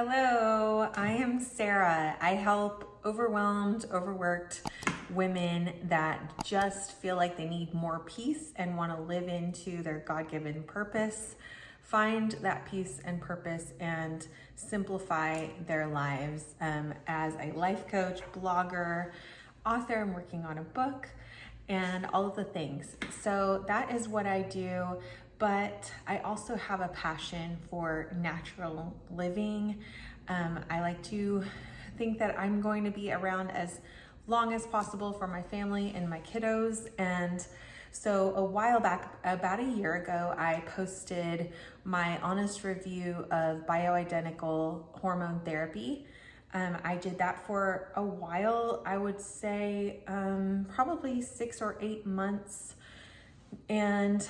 Hello, I am Sarah. I help overwhelmed, overworked women that just feel like they need more peace and want to live into their God-given purpose, find that peace and purpose and simplify their lives. As a life coach, blogger, author, I'm working on a book and all of the things. So that is what I do. But I also have a passion for natural living. I like to think that I'm going to be around as long as possible for my family and my kiddos. And so a while back, about a year ago, I posted my honest review of bioidentical hormone therapy. I did that for a while, I would say probably 6 or 8 months. And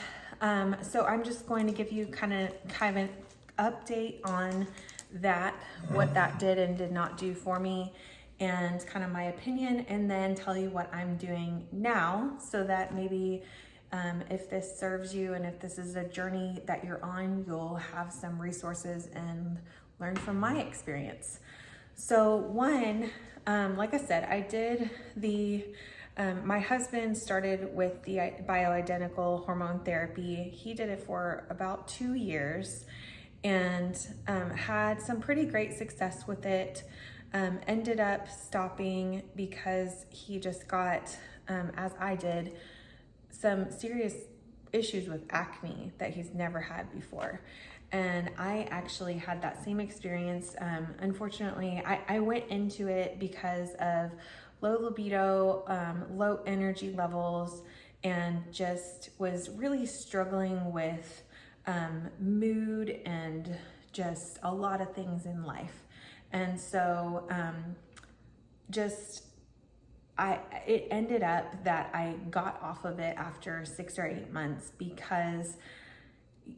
so I'm just going to give you kind of an update on that, what that did and did not do for me, and kind of my opinion, and then tell you what I'm doing now so that maybe if this serves you and if this is a journey that you're on, you'll have some resources and learn from my experience. So one, like I said, I did my husband started with the bioidentical hormone therapy. He did it for about 2 years and had some pretty great success with it. Ended up stopping because he just got, as I did, some serious issues with acne that he's never had before. And I actually had that same experience. Unfortunately, I went into it because of low libido, low energy levels, and just was really struggling with mood and just a lot of things in life. And so it ended up that I got off of it after 6 or 8 months because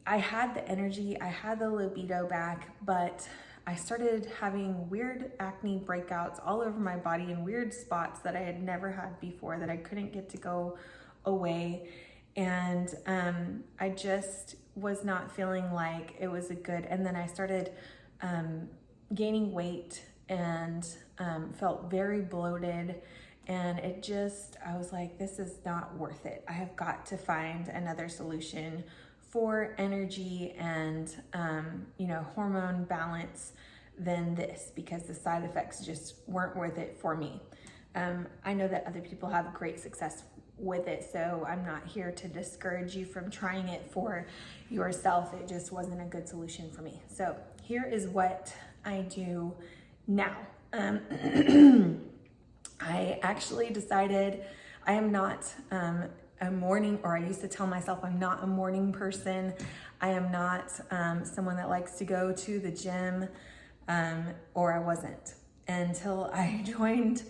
I had the energy, I had the libido back, but I started having weird acne breakouts all over my body in weird spots that I had never had before that I couldn't get to go away. And I just was not feeling like it was and then I started gaining weight and felt very bloated. And I was like, this is not worth it. I have got to find another solution for energy and, hormone balance than this, because the side effects just weren't worth it for me. I know that other people have great success with it, so I'm not here to discourage you from trying it for yourself. It just wasn't a good solution for me. So here is what I do now. I actually decided I am not a morning, or I used to tell myself I'm not a morning person. I am not someone that likes to go to the gym, or I wasn't until I joined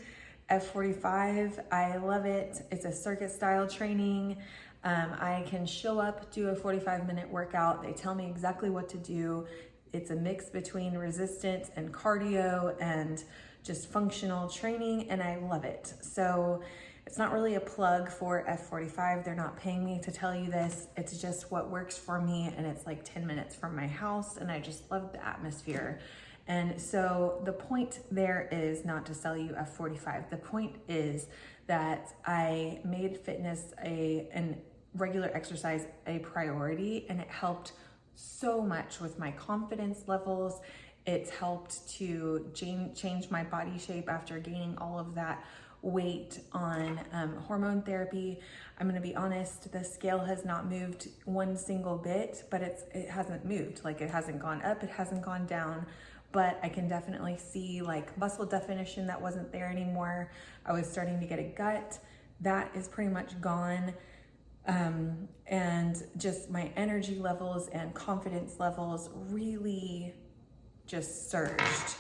F45. I love it. It's a circuit style training. I can show up, do a 45-minute workout. They tell me exactly what to do. It's a mix between resistance and cardio and just functional training, and I love it. So it's not really a plug for F45. They're not paying me to tell you this. It's just what works for me, and it's like 10 minutes from my house, and I just love the atmosphere. And so the point there is not to sell you F45. The point is that I made fitness and regular exercise a priority, and it helped so much with my confidence levels. It's helped to change my body shape after gaining all of that weight on hormone therapy. I'm gonna be honest, the scale has not moved one single bit, but it hasn't moved. Like, it hasn't gone up, it hasn't gone down, but I can definitely see like muscle definition that wasn't there anymore. I was starting to get a gut that is pretty much gone. And just my energy levels and confidence levels really just surged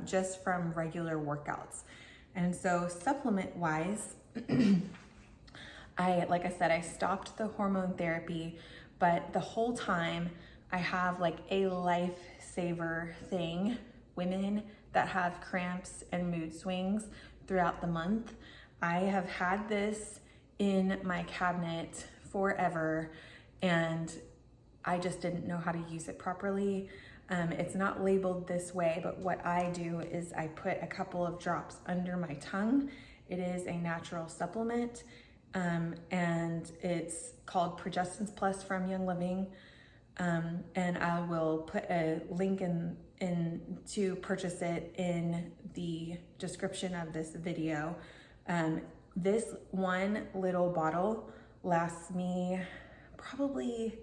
just from regular workouts. And so supplement wise, like I said, I stopped the hormone therapy, but the whole time I have like a lifesaver thing. Women that have cramps and mood swings throughout the month, I have had this in my cabinet forever, and I just didn't know how to use it properly. It's not labeled this way, but what I do is I put a couple of drops under my tongue. It is a natural supplement, and it's called Progestins Plus from Young Living. And I will put a link in to purchase it in the description of this video. This one little bottle lasts me probably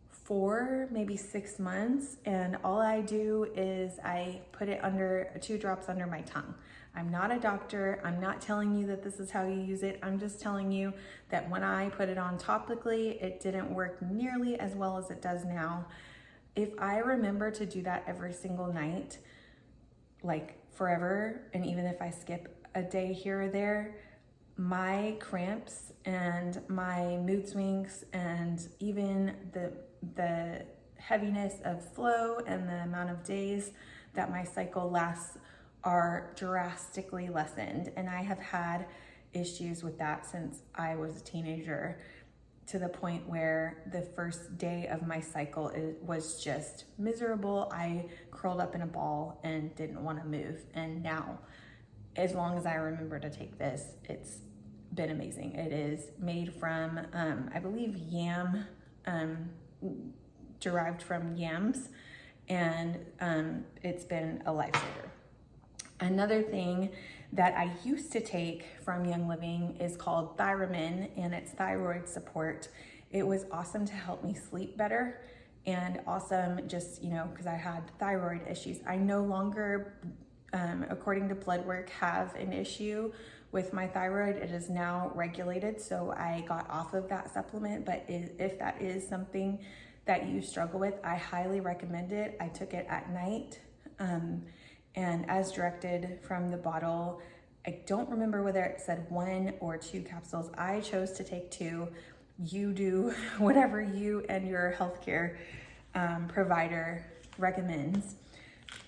4, maybe 6 months, and all I do is I put it under 2 drops under my tongue. I'm not a doctor. I'm not telling you that this is how you use it. I'm just telling you that when I put it on topically, it didn't work nearly as well as it does now. If I remember to do that every single night, like forever, and even if I skip a day here or there, my cramps and my mood swings and even the heaviness of flow and the amount of days that my cycle lasts are drastically lessened. And I have had issues with that since I was a teenager, to the point where the first day of my cycle was just miserable. I curled up in a ball and didn't want to move. And now, as long as I remember to take this, it's been amazing. It is made from, I believe, yam, derived from yams, and it's been a lifesaver. Another thing that I used to take from Young Living is called Hormone, and it's thyroid support. It was awesome to help me sleep better, and awesome just, because I had thyroid issues. I no longer, according to blood work, have an issue with my thyroid. It is now regulated, so I got off of that supplement. But if that is something that you struggle with, I highly recommend it. I took it at night, and as directed from the bottle. I don't remember whether it said 1 or 2 capsules. I chose to take 2. You do whatever you and your healthcare provider recommends.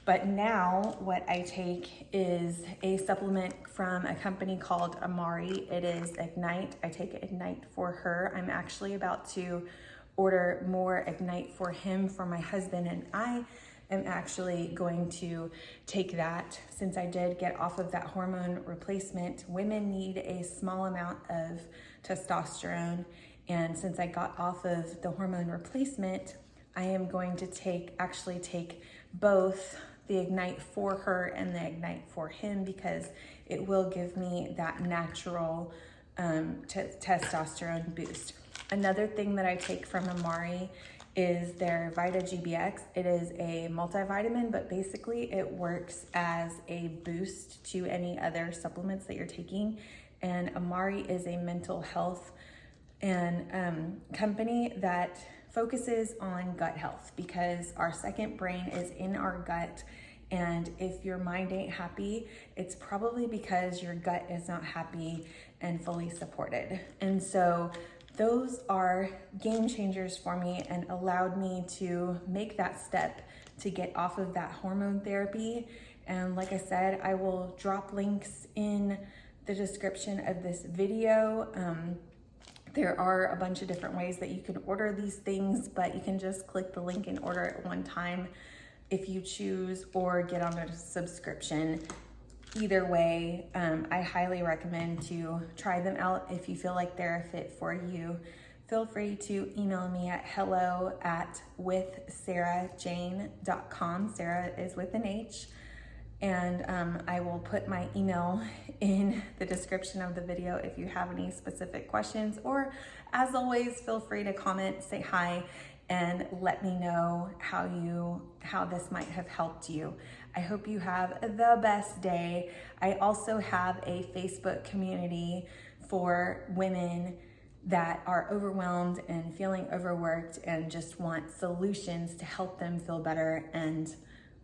But now what I take is a supplement from a company called Amari. It is Ignite. I take Ignite for her. I'm actually about to order more Ignite for him, for my husband, and I am actually going to take that. Since I did get off of that hormone replacement, women need a small amount of testosterone, and since I got off of the hormone replacement, I am going to take both the Ignite for her and the Ignite for him, because it will give me that natural testosterone boost. Another thing that I take from Amari is their Vita GBX. It is a multivitamin, but basically it works as a boost to any other supplements that you're taking. And Amari is a mental health and company that focuses on gut health, because our second brain is in our gut. And if your mind ain't happy, it's probably because your gut is not happy and fully supported. And so those are game changers for me and allowed me to make that step to get off of that hormone therapy. And like I said, I will drop links in the description of this video. There are a bunch of different ways that you can order these things, but you can just click the link and order it one time if you choose, or get on a subscription. Either way, I highly recommend to try them out. If you feel like they're a fit for you, feel free to email me at hello@withsarahjane.com. Sarah is with an H. And I will put my email in the description of the video if you have any specific questions. Or as always, feel free to comment, say hi, and let me know how this might have helped you. I hope you have the best day. I also have a Facebook community for women that are overwhelmed and feeling overworked and just want solutions to help them feel better and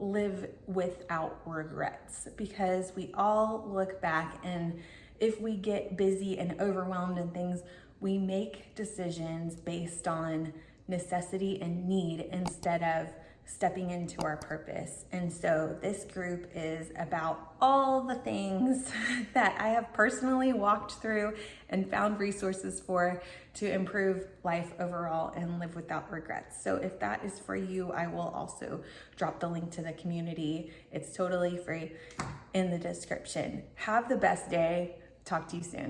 live without regrets, because we all look back, and if we get busy and overwhelmed in things, we make decisions based on necessity and need instead of stepping into our purpose. And so this group is about all the things that I have personally walked through and found resources for to improve life overall and live without regrets. So if that is for you, I will also drop the link to the community. It's totally free in the description. Have the best day. Talk to you soon.